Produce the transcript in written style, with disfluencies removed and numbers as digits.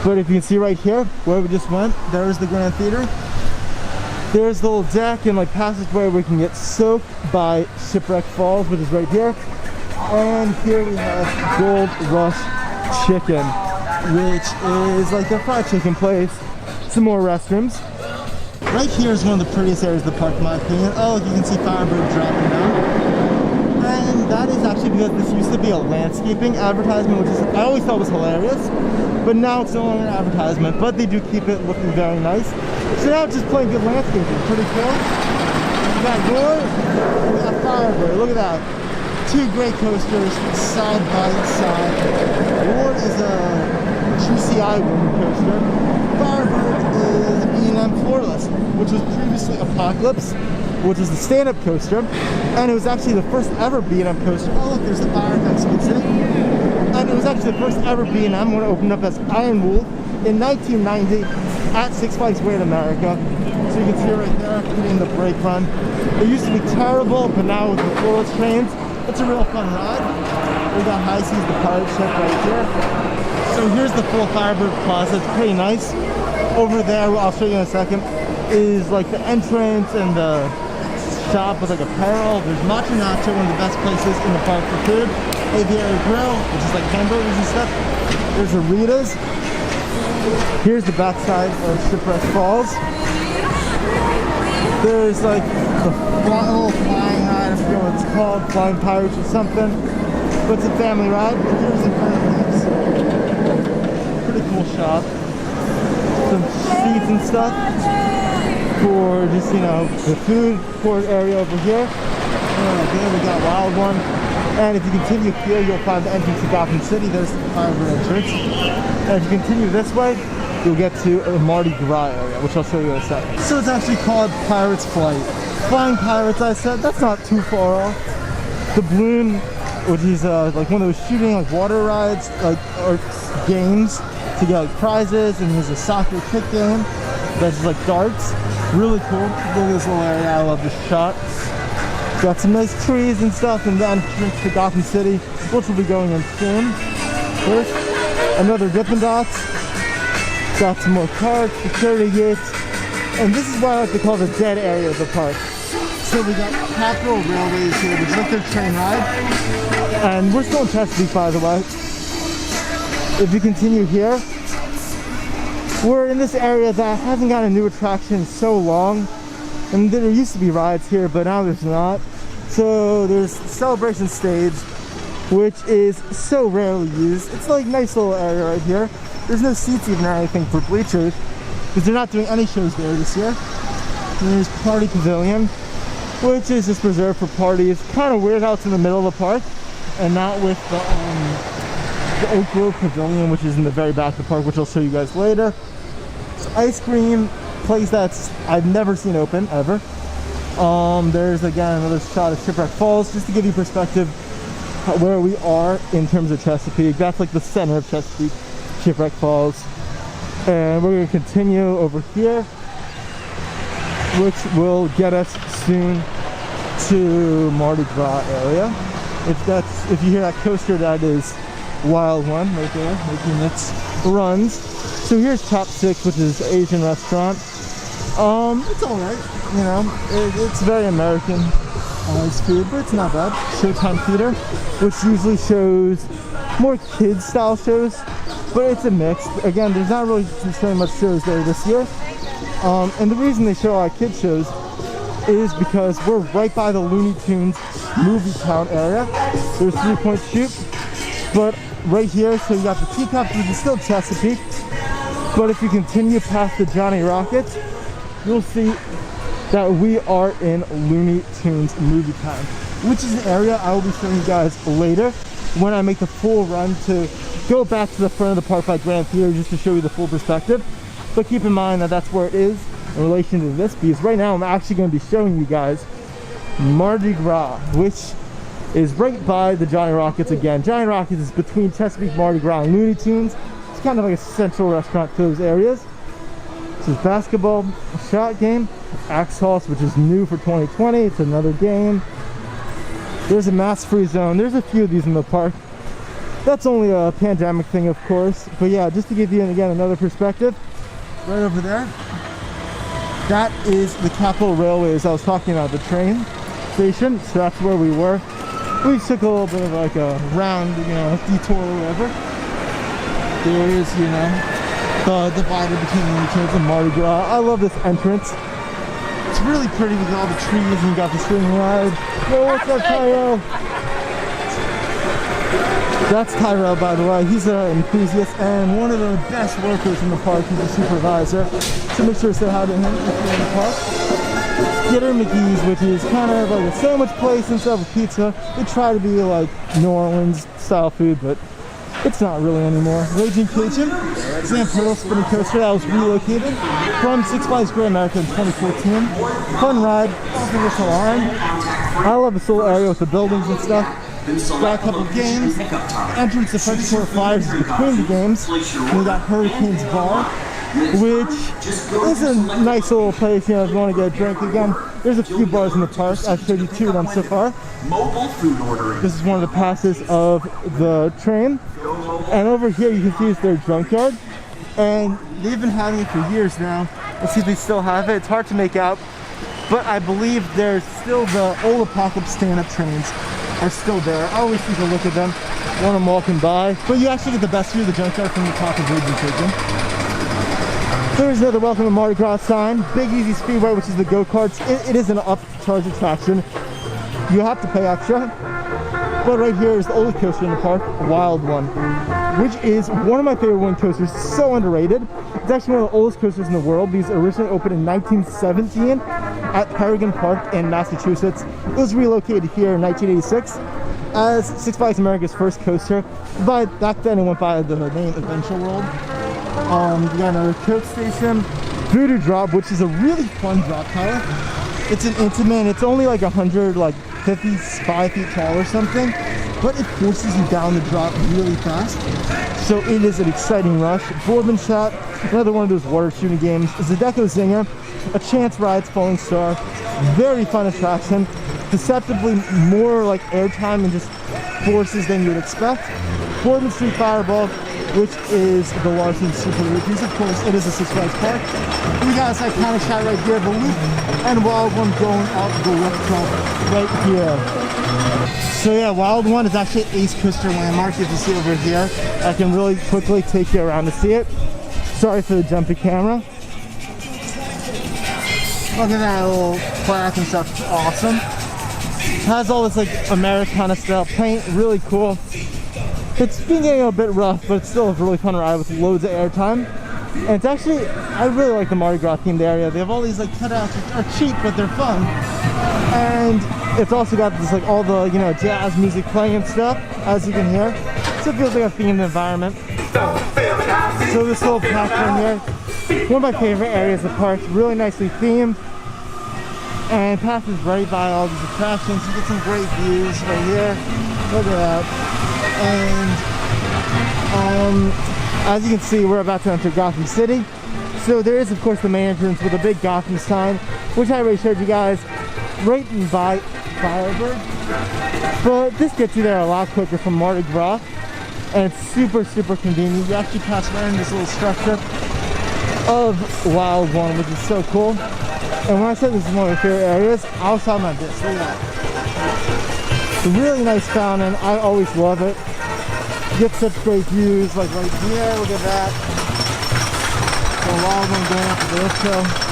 But if you can see right here, where we just went, there's the Grand Theater. There's the little deck and like passageway where we can get soaked by Shipwreck Falls, which is right here. And here we have Gold Rush Chicken, which is like their fried chicken place. Some more restrooms. Right here is one of the prettiest areas of the park in my opinion. Oh, you can see Firebird dropping down. And that is actually because this used to be a landscaping advertisement, which is, I always thought was hilarious. But now it's no longer an advertisement, but they do keep it looking very nice. So now it's just playing good landscaping. Pretty cool. We got Gore, we got Firebird. Look at that. Two great coasters side by side. Gore is a GCI woman coaster. Firebird is B&M Floorless, which was previously Apocalypse, which is the stand-up coaster, and it was actually the first ever B&M coaster. Oh look, there's the fire effects you can see. And it was actually the first ever B&M when it opened up as Iron Wolf in 1990 at Six Flags Great America. So you can see right there, getting the brake run. It used to be terrible, but now with the floorless trains, it's a real fun ride. We got High Seas, the pirate ship right here. So here's the full Firebird Plaza. It's pretty nice. Over there, I'll show you in a second, is like the entrance and the shop with like apparel. There's Macho Nacho, one of the best places in the park for food. Aviary Grill, which is like hamburgers and stuff. There's Arita's. Here's the backside of Shipwreck Falls. There's like the little flying ride, I forget what it's called, Flying Pirates or something. But it's a family ride. And here's the front of this. Pretty cool shop. Some seats and stuff for just, you know, the food court area over here. There we got Wild One. And if you continue here, you'll find the entrance to Gotham City. There's the Firebird entrance. And if you continue this way, you'll get to a Mardi Gras area, which I'll show you in a second. So it's actually called Pirates Flight. Flying Pirates, I said, that's not too far off. The Balloon, which is like one of those shooting like water rides, like or games to get like prizes, and there's a soccer kick game that's just like darts. Really cool. Look at this little area. I love this shot. Got some nice trees and stuff, and the entrance to Gotham City, which we'll be going in soon. First, another Dippin' Dots. Got some more carts, security gates, and this is what I like to call the dead area of the park. So we got Capital Railways here, which is like their train ride, and we're still in Chesapeake, by the way. If you continue here, we're in this area that hasn't got a new attraction in so long, and there used to be rides here, but now there's not. So there's Celebration Stage, which is so rarely used. It's like a nice little area right here. There's no seats even or anything for bleachers, because they're not doing any shows there this year. And there's Party Pavilion, which is just reserved for parties. Kind of weird how it's in the middle of the park, and not with the Oak Grove Pavilion, which is in the very back of the park, which I'll show you guys later. So ice cream place that's I've never seen open ever. There's again another shot of Shipwreck Falls, just to give you perspective where we are in terms of Chesapeake. That's like the center of Chesapeake, Shipwreck Falls. And we're going to continue over here, which will get us soon to Mardi Gras area. If you hear that coaster, that is Wild One right there making its runs. So here's Top 6, which is an Asian restaurant. It's alright, you know, it's very American food, but it's not bad. Showtime Theater, which usually shows more kids style shows, but it's a mix. Again, there's not really showing much shows there this year. And the reason they show a lot of kids shows is because we're right by the Looney Tunes movie town area. There's 3 Point Shoot, but right here, so you got the Teacups, which is still Chesapeake. But if you continue past the Johnny Rockets, you'll see that we are in Looney Tunes movie town, which is an area I will be showing you guys later when I make the full run to go back to the front of the park by Grand Theater, just to show you the full perspective. But keep in mind that that's where it is in relation to this, because right now I'm actually going to be showing you guys Mardi Gras, which is right by the Johnny Rockets again. Johnny Rockets is between Chesapeake, Mardi Gras, and Looney Tunes. It's kind of like a central restaurant to those areas. This is basketball shot game, Axe Toss, which is new for 2020. It's another game. There's a mass free zone. There's a few of these in the park. That's only a pandemic thing, of course. But yeah, just to give you, again, another perspective, right over there, that is the Capitol Railways I was talking about, the train station. So that's where we were. We took a little bit of like a round, you know, detour or whatever. There is, you know, the divider between the entrance and Mardi Gras. I love this entrance. It's really pretty with all the trees, and you got the swing ride. Yo, what's up, Tyrell? That's Tyrell, by the way. He's an enthusiast and one of the best workers in the park. He's a supervisor. So make sure to say hi to him if you're in the park. Getter McGee's, which is kind of like a sandwich place instead of a pizza. They try to be like New Orleans style food, but it's not really anymore. Raging Cajun, Sam Pearl spinning coaster that was relocated from Six Flags Great America in 2014. Fun ride, off the line. I love this little area with the buildings and stuff. Got a couple of games. Entrance to French Quarter Flyers is between the games. We got Hurricanes Bar, which is a nice little place, you know, if you want to get a drink. Again, there's a few bars in the park. I've showed you 2 of them so far. Mobile food ordering. This is one of the passes of the train. And over here you can see is their junkyard. And they've been having it for years now. Let's see if they still have it. It's hard to make out. But I believe there's still the old apocalypse stand-up trains are still there. I always take a look at them when I'm walking by. But you actually get the best view of the junkyard from the top of Raging Cajun. There's another Welcome to Mardi Gras sign. Big Easy Speedway, which is the go-karts. It is an upcharge attraction. You have to pay extra. But right here is the oldest coaster in the park, Wild One, which is one of my favorite wind coasters. So underrated. It's actually one of the oldest coasters in the world. These originally opened in 1917 at Paragon Park in Massachusetts. It was relocated here in 1986 as Six Flags America's first coaster. But back then it went by the name Adventure World. You got another coach station, Voodoo Drop, which is a really fun drop tower. It's an intimate, it's only like 55 feet tall or something, but it forces you down the drop really fast. So it is an exciting rush. Bourbon Shot, another one of those water shooting games. Zydeco Zinger, a chance rides Falling Star, very fun attraction. Deceptively more like airtime and just forces than you would expect. Bourbon Street Fireball, which is the Larson Super Loop. Of course, it is a Six Flags park. We got this iconic shot right here, the loop, and Wild One going out the lift truck right here. So yeah, Wild One is actually Ace Coaster landmark. You can see over here. I can really quickly take you around to see it. Sorry for the jumpy camera. Look at that little plaque and stuff. It's awesome. It has all this like Americana style paint. Really cool. It's been getting a bit rough, but it's still a really fun ride with loads of airtime. And it's actually, I really like the Mardi Gras themed area. They have all these like cutouts which are cheap, but they're fun. And it's also got this like all the, you know, jazz music playing and stuff, as you can hear. So it feels like a themed environment. So this little platform here, one of my favorite areas of the park, really nicely themed. And it passes right by all these attractions. You get some great views right here. Look at that. And as you can see, we're about to enter Gotham City. So there is, of course, the main entrance with a big Gotham sign, which I already showed you guys, right by Firebird. But this gets you there a lot quicker from Mardi Gras, and it's super, super convenient. You actually pass right in this little structure of Wild One, which is so cool. And when I said this is one of my favorite areas, I was talking about this. Look at that. It's a really nice fountain. I always love it. You get such great views, like right here. Look at that. The Wild One going up the lift hill.